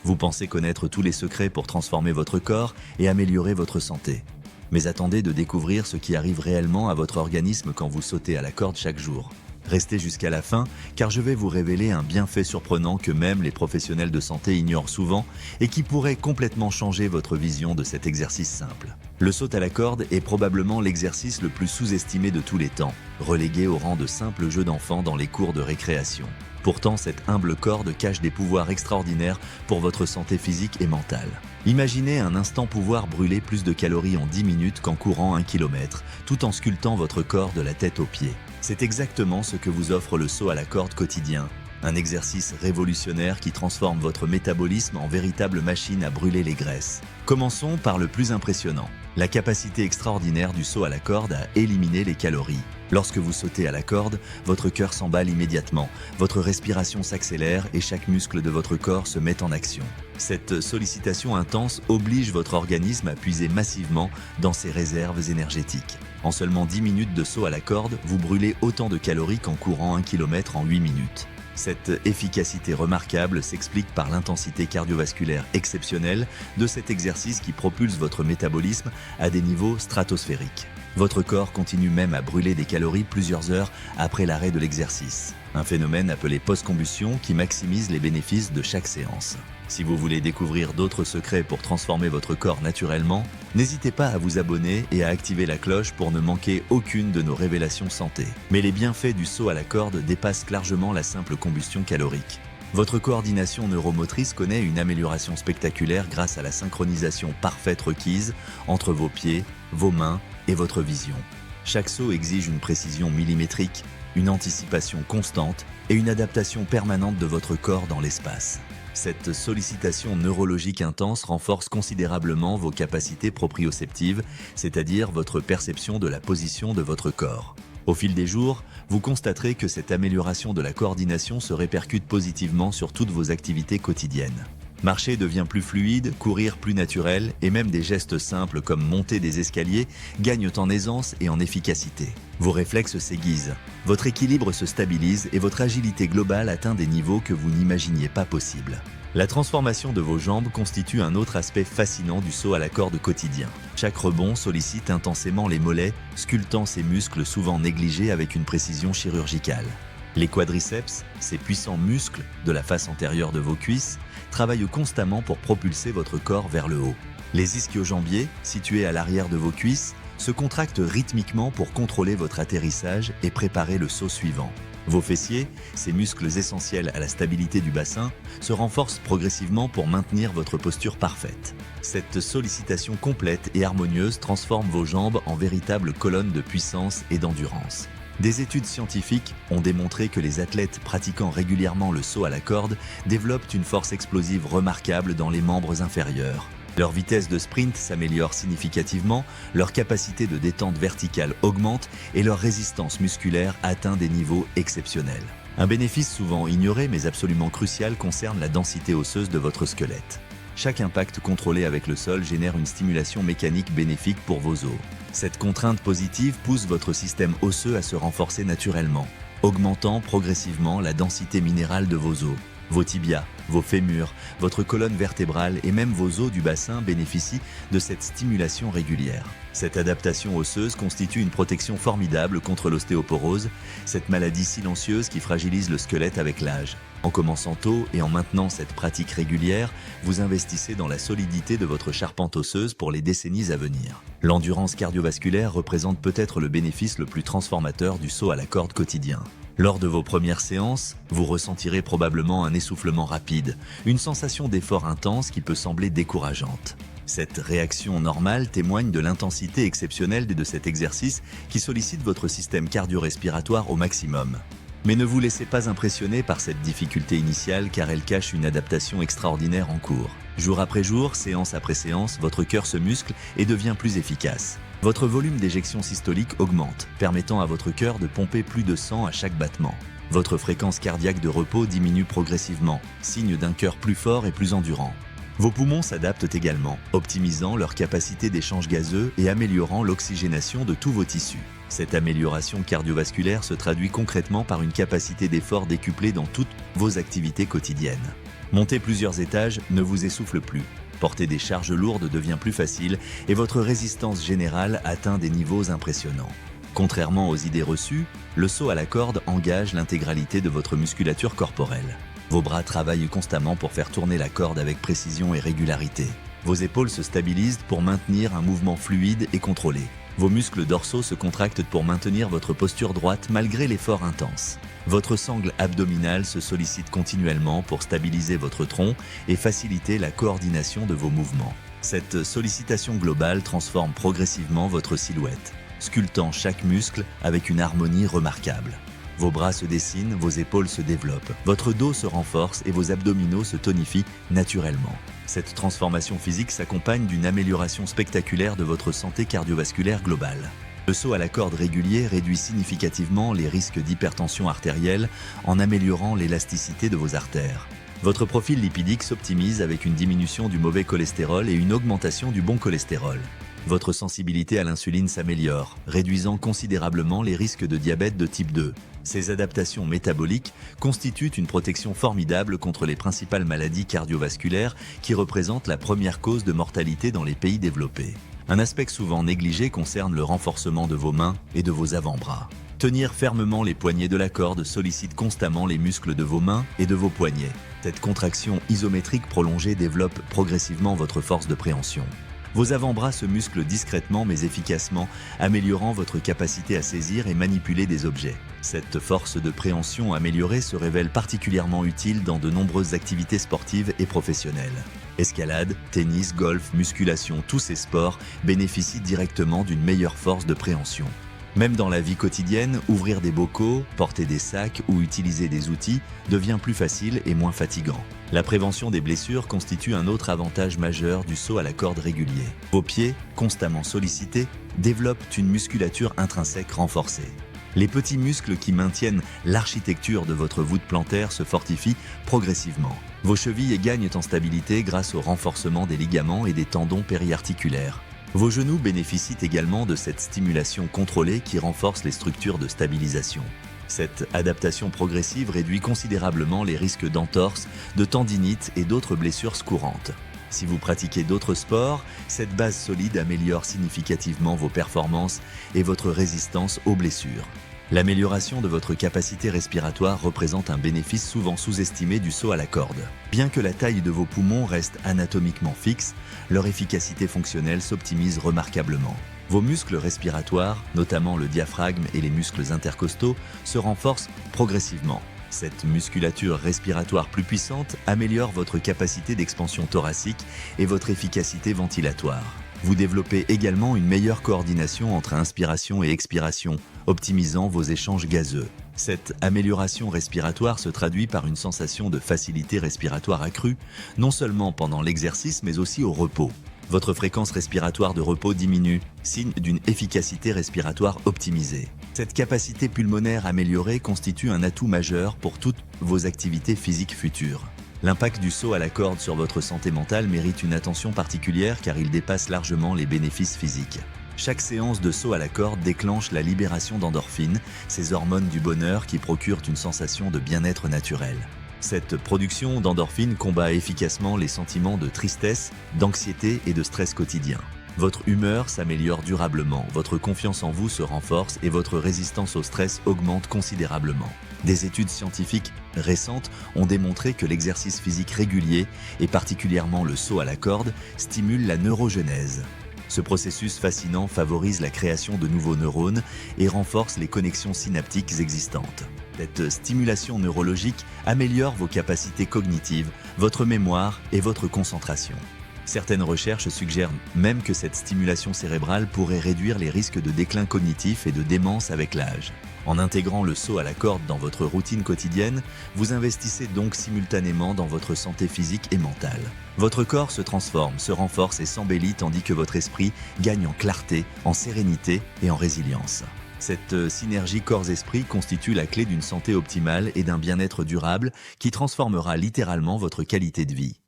Vous pensez connaître tous les secrets pour transformer votre corps et améliorer votre santé. Mais attendez de découvrir ce qui arrive réellement à votre organisme quand vous sautez à la corde chaque jour. Restez jusqu'à la fin, car je vais vous révéler un bienfait surprenant que même les professionnels de santé ignorent souvent et qui pourrait complètement changer votre vision de cet exercice simple. Le saut à la corde est probablement l'exercice le plus sous-estimé de tous les temps, relégué au rang de simple jeu d'enfant dans les cours de récréation. Pourtant, cette humble corde cache des pouvoirs extraordinaires pour votre santé physique et mentale. Imaginez un instant pouvoir brûler plus de calories en 10 minutes qu'en courant 1 km, tout en sculptant votre corps de la tête aux pieds. C'est exactement ce que vous offre le saut à la corde quotidien. Un exercice révolutionnaire qui transforme votre métabolisme en véritable machine à brûler les graisses. Commençons par le plus impressionnant, la capacité extraordinaire du saut à la corde à éliminer les calories. Lorsque vous sautez à la corde, votre cœur s'emballe immédiatement, votre respiration s'accélère et chaque muscle de votre corps se met en action. Cette sollicitation intense oblige votre organisme à puiser massivement dans ses réserves énergétiques. En seulement 10 minutes de saut à la corde, vous brûlez autant de calories qu'en courant 1 km en 8 minutes. Cette efficacité remarquable s'explique par l'intensité cardiovasculaire exceptionnelle de cet exercice qui propulse votre métabolisme à des niveaux stratosphériques. Votre corps continue même à brûler des calories plusieurs heures après l'arrêt de l'exercice. Un phénomène appelé post-combustion qui maximise les bénéfices de chaque séance. Si vous voulez découvrir d'autres secrets pour transformer votre corps naturellement, n'hésitez pas à vous abonner et à activer la cloche pour ne manquer aucune de nos révélations santé. Mais les bienfaits du saut à la corde dépassent largement la simple combustion calorique. Votre coordination neuromotrice connaît une amélioration spectaculaire grâce à la synchronisation parfaite requise entre vos pieds, vos mains et votre vision. Chaque saut exige une précision millimétrique, une anticipation constante et une adaptation permanente de votre corps dans l'espace. Cette sollicitation neurologique intense renforce considérablement vos capacités proprioceptives, c'est-à-dire votre perception de la position de votre corps. Au fil des jours, vous constaterez que cette amélioration de la coordination se répercute positivement sur toutes vos activités quotidiennes. Marcher devient plus fluide, courir plus naturel et même des gestes simples comme monter des escaliers gagnent en aisance et en efficacité. Vos réflexes s'aiguisent, votre équilibre se stabilise et votre agilité globale atteint des niveaux que vous n'imaginiez pas possibles. La transformation de vos jambes constitue un autre aspect fascinant du saut à la corde quotidien. Chaque rebond sollicite intensément les mollets, sculptant ces muscles souvent négligés avec une précision chirurgicale. Les quadriceps, ces puissants muscles de la face antérieure de vos cuisses, travaillent constamment pour propulser votre corps vers le haut. Les ischio-jambiers, situés à l'arrière de vos cuisses, se contractent rythmiquement pour contrôler votre atterrissage et préparer le saut suivant. Vos fessiers, ces muscles essentiels à la stabilité du bassin, se renforcent progressivement pour maintenir votre posture parfaite. Cette sollicitation complète et harmonieuse transforme vos jambes en véritables colonnes de puissance et d'endurance. Des études scientifiques ont démontré que les athlètes pratiquant régulièrement le saut à la corde développent une force explosive remarquable dans les membres inférieurs. Leur vitesse de sprint s'améliore significativement, leur capacité de détente verticale augmente et leur résistance musculaire atteint des niveaux exceptionnels. Un bénéfice souvent ignoré mais absolument crucial concerne la densité osseuse de votre squelette. Chaque impact contrôlé avec le sol génère une stimulation mécanique bénéfique pour vos os. Cette contrainte positive pousse votre système osseux à se renforcer naturellement, augmentant progressivement la densité minérale de vos os. Vos tibias, vos fémurs, votre colonne vertébrale et même vos os du bassin bénéficient de cette stimulation régulière. Cette adaptation osseuse constitue une protection formidable contre l'ostéoporose, cette maladie silencieuse qui fragilise le squelette avec l'âge. En commençant tôt et en maintenant cette pratique régulière, vous investissez dans la solidité de votre charpente osseuse pour les décennies à venir. L'endurance cardiovasculaire représente peut-être le bénéfice le plus transformateur du saut à la corde quotidien. Lors de vos premières séances, vous ressentirez probablement un essoufflement rapide, une sensation d'effort intense qui peut sembler décourageante. Cette réaction normale témoigne de l'intensité exceptionnelle de cet exercice qui sollicite votre système cardio-respiratoire au maximum. Mais ne vous laissez pas impressionner par cette difficulté initiale car elle cache une adaptation extraordinaire en cours. Jour après jour, séance après séance, votre cœur se muscle et devient plus efficace. Votre volume d'éjection systolique augmente, permettant à votre cœur de pomper plus de sang à chaque battement. Votre fréquence cardiaque de repos diminue progressivement, signe d'un cœur plus fort et plus endurant. Vos poumons s'adaptent également, optimisant leur capacité d'échange gazeux et améliorant l'oxygénation de tous vos tissus. Cette amélioration cardiovasculaire se traduit concrètement par une capacité d'effort décuplée dans toutes vos activités quotidiennes. Monter plusieurs étages ne vous essouffle plus. Porter des charges lourdes devient plus facile et votre résistance générale atteint des niveaux impressionnants. Contrairement aux idées reçues, le saut à la corde engage l'intégralité de votre musculature corporelle. Vos bras travaillent constamment pour faire tourner la corde avec précision et régularité. Vos épaules se stabilisent pour maintenir un mouvement fluide et contrôlé. Vos muscles dorsaux se contractent pour maintenir votre posture droite malgré l'effort intense. Votre sangle abdominale se sollicite continuellement pour stabiliser votre tronc et faciliter la coordination de vos mouvements. Cette sollicitation globale transforme progressivement votre silhouette, sculptant chaque muscle avec une harmonie remarquable. Vos bras se dessinent, vos épaules se développent, votre dos se renforce et vos abdominaux se tonifient naturellement. Cette transformation physique s'accompagne d'une amélioration spectaculaire de votre santé cardiovasculaire globale. Le saut à la corde régulier réduit significativement les risques d'hypertension artérielle en améliorant l'élasticité de vos artères. Votre profil lipidique s'optimise avec une diminution du mauvais cholestérol et une augmentation du bon cholestérol. Votre sensibilité à l'insuline s'améliore, réduisant considérablement les risques de diabète de type 2. Ces adaptations métaboliques constituent une protection formidable contre les principales maladies cardiovasculaires qui représentent la première cause de mortalité dans les pays développés. Un aspect souvent négligé concerne le renforcement de vos mains et de vos avant-bras. Tenir fermement les poignets de la corde sollicite constamment les muscles de vos mains et de vos poignets. Cette contraction isométrique prolongée développe progressivement votre force de préhension. Vos avant-bras se musclent discrètement mais efficacement, améliorant votre capacité à saisir et manipuler des objets. Cette force de préhension améliorée se révèle particulièrement utile dans de nombreuses activités sportives et professionnelles. Escalade, tennis, golf, musculation, tous ces sports bénéficient directement d'une meilleure force de préhension. Même dans la vie quotidienne, ouvrir des bocaux, porter des sacs ou utiliser des outils devient plus facile et moins fatigant. La prévention des blessures constitue un autre avantage majeur du saut à la corde régulier. Vos pieds, constamment sollicités, développent une musculature intrinsèque renforcée. Les petits muscles qui maintiennent l'architecture de votre voûte plantaire se fortifient progressivement. Vos chevilles gagnent en stabilité grâce au renforcement des ligaments et des tendons périarticulaires. Vos genoux bénéficient également de cette stimulation contrôlée qui renforce les structures de stabilisation. Cette adaptation progressive réduit considérablement les risques d'entorse, de tendinite et d'autres blessures courantes. Si vous pratiquez d'autres sports, cette base solide améliore significativement vos performances et votre résistance aux blessures. L'amélioration de votre capacité respiratoire représente un bénéfice souvent sous-estimé du saut à la corde. Bien que la taille de vos poumons reste anatomiquement fixe, leur efficacité fonctionnelle s'optimise remarquablement. Vos muscles respiratoires, notamment le diaphragme et les muscles intercostaux, se renforcent progressivement. Cette musculature respiratoire plus puissante améliore votre capacité d'expansion thoracique et votre efficacité ventilatoire. Vous développez également une meilleure coordination entre inspiration et expiration, optimisant vos échanges gazeux. Cette amélioration respiratoire se traduit par une sensation de facilité respiratoire accrue, non seulement pendant l'exercice mais aussi au repos. Votre fréquence respiratoire de repos diminue, signe d'une efficacité respiratoire optimisée. Cette capacité pulmonaire améliorée constitue un atout majeur pour toutes vos activités physiques futures. L'impact du saut à la corde sur votre santé mentale mérite une attention particulière car il dépasse largement les bénéfices physiques. Chaque séance de saut à la corde déclenche la libération d'endorphines, ces hormones du bonheur qui procurent une sensation de bien-être naturel. Cette production d'endorphines combat efficacement les sentiments de tristesse, d'anxiété et de stress quotidien. Votre humeur s'améliore durablement, votre confiance en vous se renforce et votre résistance au stress augmente considérablement. Des études scientifiques récentes ont démontré que l'exercice physique régulier, et particulièrement le saut à la corde, stimule la neurogenèse. Ce processus fascinant favorise la création de nouveaux neurones et renforce les connexions synaptiques existantes. Cette stimulation neurologique améliore vos capacités cognitives, votre mémoire et votre concentration. Certaines recherches suggèrent même que cette stimulation cérébrale pourrait réduire les risques de déclin cognitif et de démence avec l'âge. En intégrant le saut à la corde dans votre routine quotidienne, vous investissez donc simultanément dans votre santé physique et mentale. Votre corps se transforme, se renforce et s'embellit tandis que votre esprit gagne en clarté, en sérénité et en résilience. Cette synergie corps-esprit constitue la clé d'une santé optimale et d'un bien-être durable qui transformera littéralement votre qualité de vie.